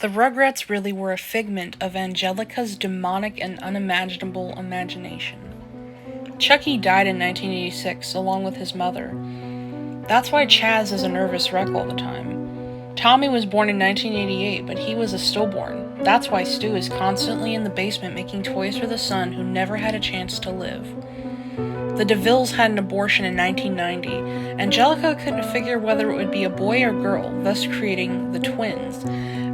The Rugrats really were a figment of Angelica's demonic and unimaginable imagination. Chucky died in 1986 along with his mother. That's why Chaz is a nervous wreck all the time. Tommy was born in 1988, but he was a stillborn. That's why Stu is constantly in the basement making toys for the son who never had a chance to live. The DeVilles had an abortion in 1990. Angelica couldn't figure whether it would be a boy or girl, thus creating the twins.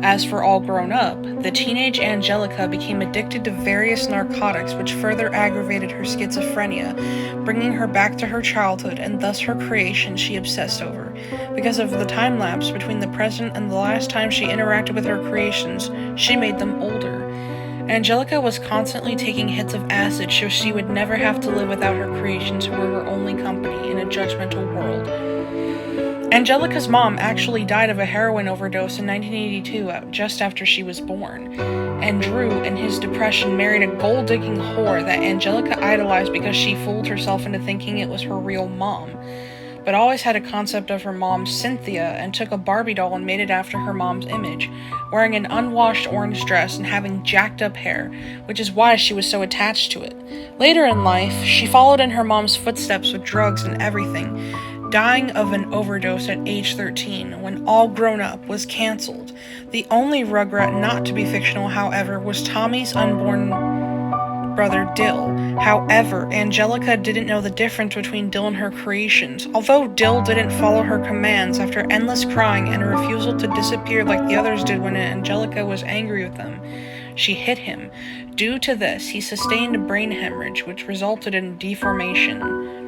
As for All Grown Up, the teenage Angelica became addicted to various narcotics which further aggravated her schizophrenia, bringing her back to her childhood and thus her creation she obsessed over. Because of the time lapse between the present and the last time she interacted with her creations, she made them older. Angelica was constantly taking hits of acid so she would never have to live without her creations who were her only company in a judgmental world. Angelica's mom actually died of a heroin overdose in 1982, just after she was born. And Drew, in his depression, married a gold-digging whore that Angelica idolized because she fooled herself into thinking it was her real mom, but always had a concept of her mom, Cynthia, and took a Barbie doll and made it after her mom's image, wearing an unwashed orange dress and having jacked up hair, which is why she was so attached to it. Later in life, she followed in her mom's footsteps with drugs and everything, dying of an overdose at age 13 when All Grown Up was cancelled. The only Rugrat not to be fictional, however, was Tommy's unborn brother Dill. However, Angelica didn't know the difference between Dill and her creations. Although Dill didn't follow her commands after endless crying and a refusal to disappear like the others did when Angelica was angry with them, she hit him. Due to this, he sustained a brain hemorrhage, which resulted in deformation.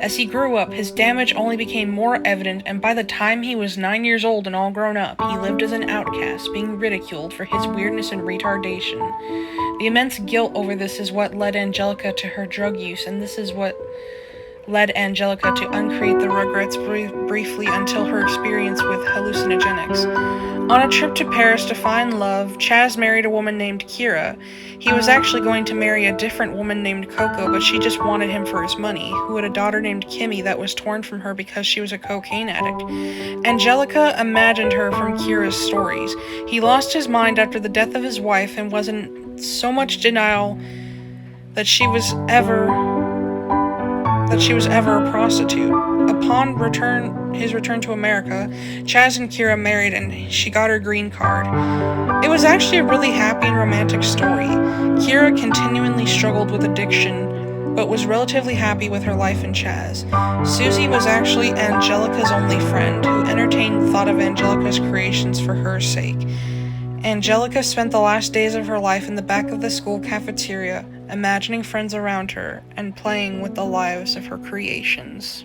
As he grew up, his damage only became more evident, and by the time he was 9 years old and all grown up, he lived as an outcast, being ridiculed for his weirdness and retardation. The immense guilt over this is what led Angelica to her drug use, and this is what led Angelica to uncreate the Rugrats briefly until her experience with hallucinogenics. On a trip to Paris to find love, Chaz married a woman named Kira. He was actually going to marry a different woman named Coco, but she just wanted him for his money, who had a daughter named Kimmy that was torn from her because she was a cocaine addict. Angelica imagined her from Kira's stories. He lost his mind after the death of his wife and was in so much denial that she was ever a prostitute. Upon his return to America, Chaz and Kira married and she got her green card. It was actually a really happy and romantic story. Kira continually struggled with addiction, but was relatively happy with her life in Chaz. Susie was actually Angelica's only friend, who entertained the thought of Angelica's creations for her sake. Angelica spent the last days of her life in the back of the school cafeteria, imagining friends around her and playing with the lives of her creations.